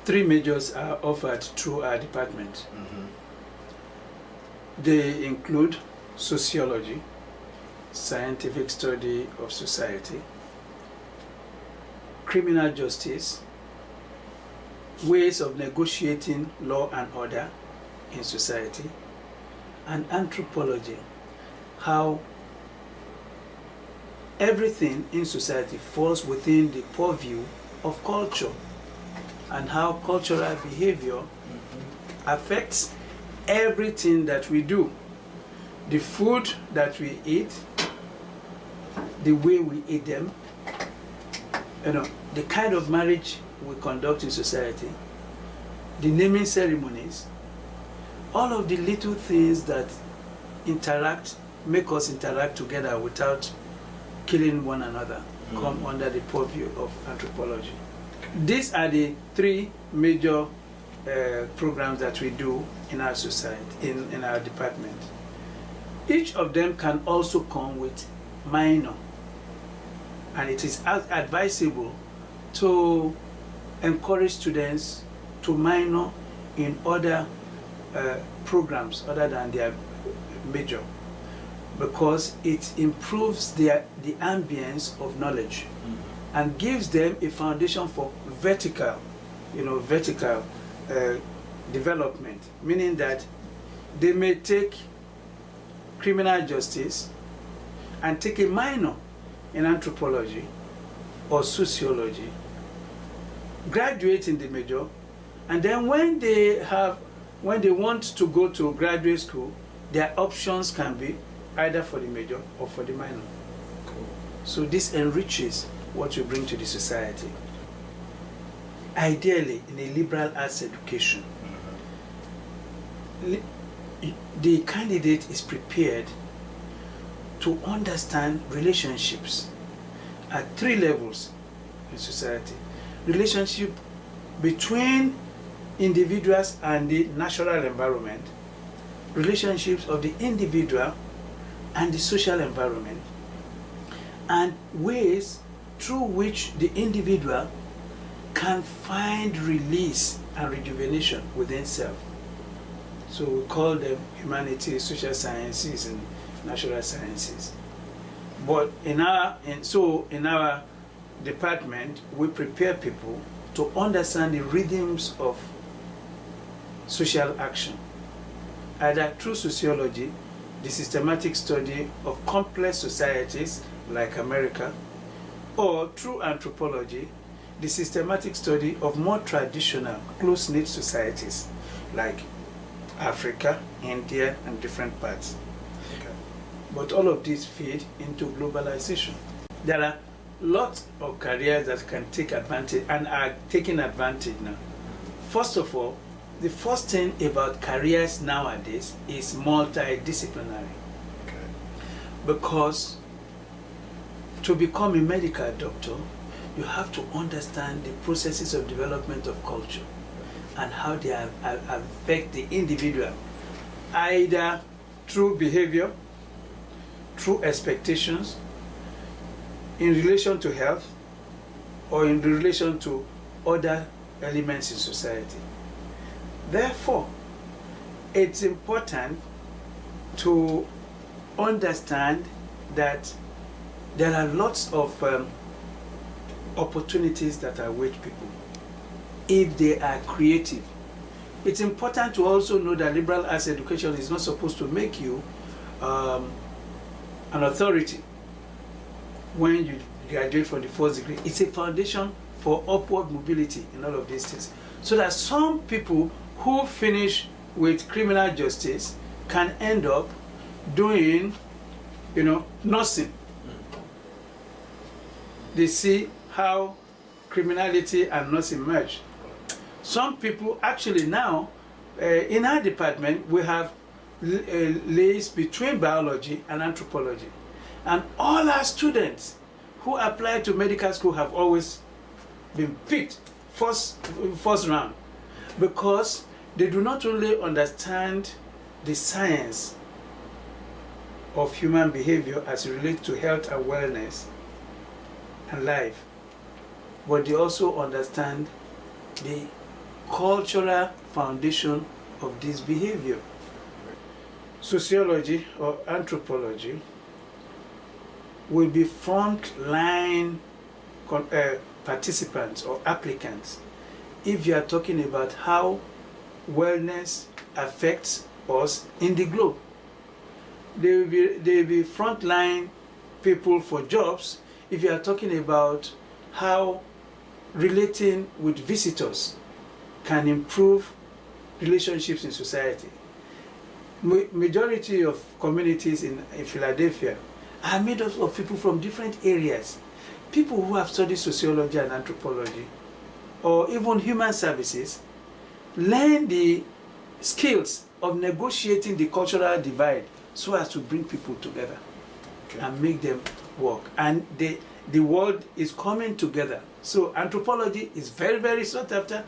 Three majors are offered through our department. They include sociology, scientific study of society, criminal justice, ways of negotiating law and order in society, and anthropology, how everything in society falls within the purview of culture and how cultural behavior affects everything that we do. The food that we eat, the way we eat them, the kind of marriage we conduct in society, the naming ceremonies, all of the little things that make us interact together without killing one another, come under the purview of anthropology. These are the three major programs that we do in our society, in our department. Each of them can also come with minor, and it is advisable to encourage students to minor in other programs other than their major, because it improves the ambience of knowledge and gives them a foundation for vertical development, meaning that they may take criminal justice and take a minor in anthropology or sociology, graduate in the major, and then when they want to go to graduate school, their options can be either for the major or for the minor. So this enriches what you bring to the society. Ideally, in a liberal arts education, the candidate is prepared to understand relationships at three levels in society. Relationship between individuals and the natural environment, relationships of the individual and the social environment, and ways through which the individual can find release and rejuvenation within self. So we call them humanities, social sciences, and natural sciences. But in our department, we prepare people to understand the rhythms of social action, either through sociology, the systematic study of complex societies like America, or through anthropology, the systematic study of more traditional, close-knit societies like Africa, India, and different parts. Okay. But all of these feed into globalization. There are lots of careers that can take advantage and are taking advantage now. First of all, the first thing about careers nowadays is multidisciplinary. Okay. Because to become a medical doctor, you have to understand the processes of development of culture and how they affect the individual, either through behavior, through expectations, in relation to health, or in relation to other elements in society. Therefore, it's important to understand that there are lots of opportunities that await people if they are creative. It's important to also know that liberal arts education is not supposed to make you an authority when you graduate from the first degree. It's a foundation for upward mobility in all of these things. So that some people who finish with criminal justice can end up doing, nursing. They see how criminality and nursing merge. Some people actually now, in our department, we have lays between biology and anthropology. And all our students who apply to medical school have always been picked first round, because they do not only understand the science of human behavior as it relates to health and wellness and life, but they also understand the cultural foundation of this behavior. Sociology or anthropology will be front-line participants or applicants if you are talking about how wellness affects us in the globe. They will be front-line people for jobs if you are talking about how relating with visitors can improve relationships in society. Majority of communities in Philadelphia are made up of people from different areas. People who have studied sociology and anthropology, or even human services, learn the skills of negotiating the cultural divide so as to bring people together and make them work. And the world is coming together. So anthropology is very, very sought after.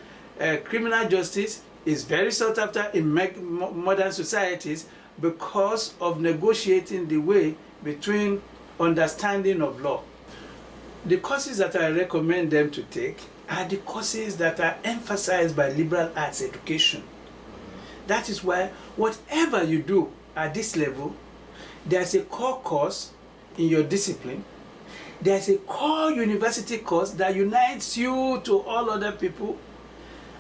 Criminal justice is very sought after in modern societies because of negotiating the way between understanding of law. The courses that I recommend them to take are the courses that are emphasized by liberal arts education. That is why whatever you do at this level, there's a core course in your discipline. There's a core university course that unites you to all other people.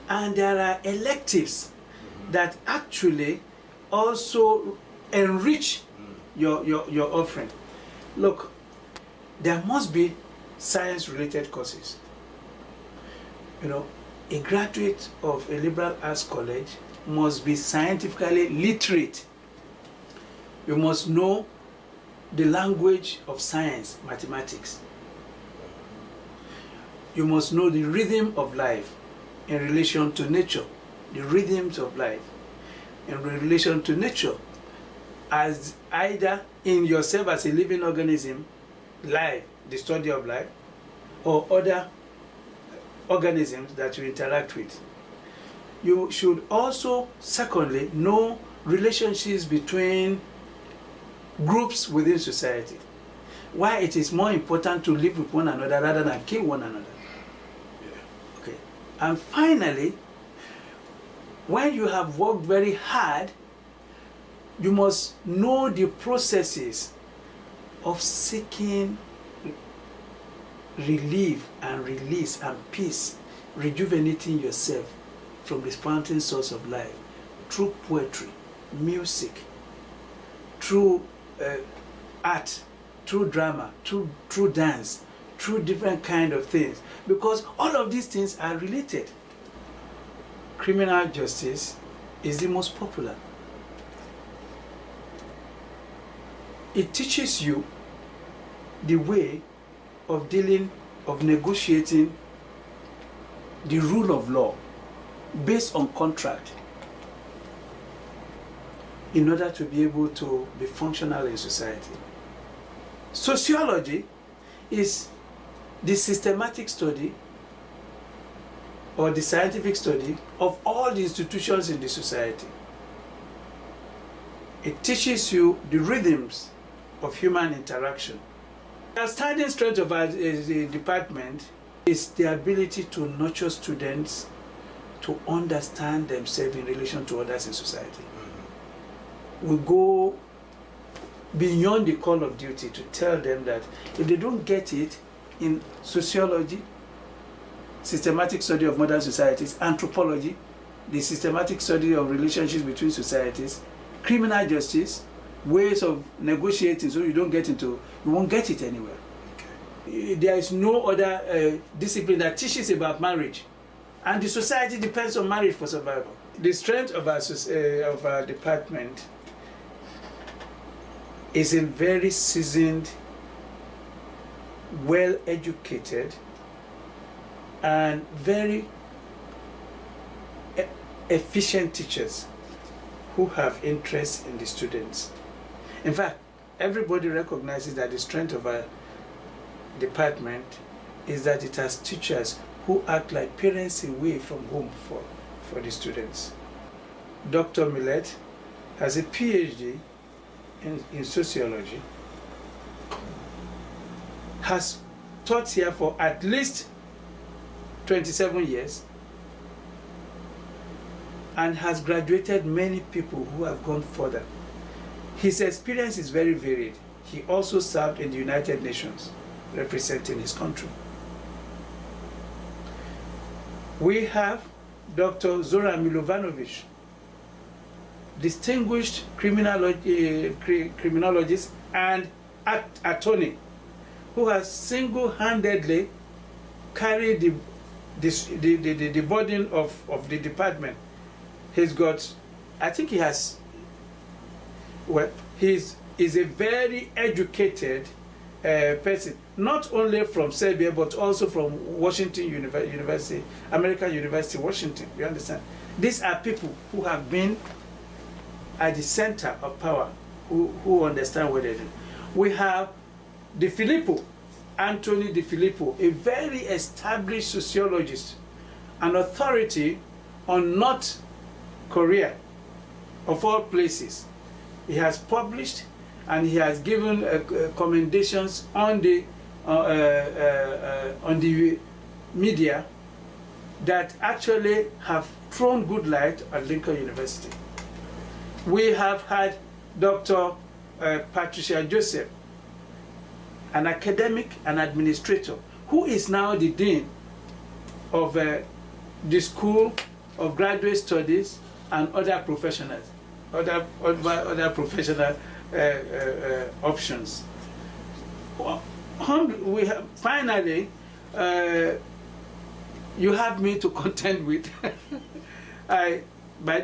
And there are electives that actually also enrich your offering. Look, there must be science-related courses. You know, a graduate of a liberal arts college must be scientifically literate. You must know the language of science, mathematics. You must know the rhythm of life in relation to nature, the rhythms of life in relation to nature, as either in yourself as a living organism, life, the study of life, or other organisms that you interact with. You should also, secondly, know relationships between groups within society. Why it is more important to live with one another rather than kill one another. Okay. And finally, when you have worked very hard, you must know the processes of seeking relief and release and peace, rejuvenating yourself from the fountain source of life through poetry, music, through art, through drama, through dance, through different kind of things, because all of these things are related. Criminal justice is the most popular. It teaches you the way of dealing, of negotiating the rule of law based on contract in order to be able to be functional in society. Sociology is the systematic study or the scientific study of all the institutions in the society. It teaches you the rhythms of human interaction. The outstanding strength of our department is the ability to nurture students to understand themselves in relation to others in society. We go beyond the call of duty to tell them that if they don't get it in sociology, systematic study of modern societies, anthropology, the systematic study of relationships between societies, criminal justice, ways of negotiating so you won't get it anywhere. Okay. There is no other discipline that teaches about marriage, and the society depends on marriage for survival. The strength of our department is a very seasoned, well-educated, and very efficient teachers who have interest in the students. In fact, everybody recognizes that the strength of our department is that it has teachers who act like parents away from home for the students. Dr. Millet has a PhD in sociology, has taught here for at least 27 years, and has graduated many people who have gone further. His experience is very varied. He also served in the United Nations, representing his country. We have Dr. Zoran Milovanovic, distinguished criminologist and attorney, who has single-handedly carried the burden of the department. He's got, I think he has, well, he's a very educated person, not only from Serbia, but also from Washington University, American University, Washington, you understand? These are people who have been at the center of power, who understand what they do. We have De Filippo, Anthony De Filippo, a very established sociologist, an authority on North Korea, of all places. He has published and he has given commendations on the media that actually have thrown good light at Lincoln University. We have had Dr. Patricia Joseph, an academic and administrator, who is now the dean of the School of Graduate Studies and other professionals, other professional options. We have, finally, you have me to contend with.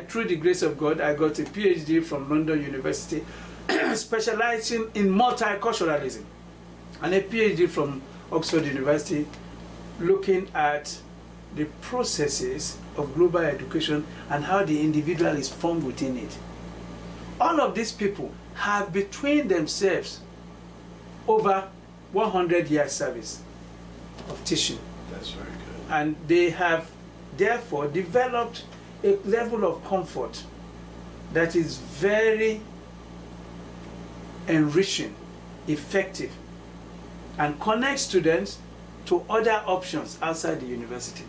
Through the grace of God, I got a PhD from London University, specializing in multiculturalism, and a PhD from Oxford University, looking at the processes of global education and how the individual is formed within it. All of these people have between themselves over 100 years service of teaching. That's very good. And they have therefore developed a level of comfort that is very enriching, effective, and connects students to other options outside the university.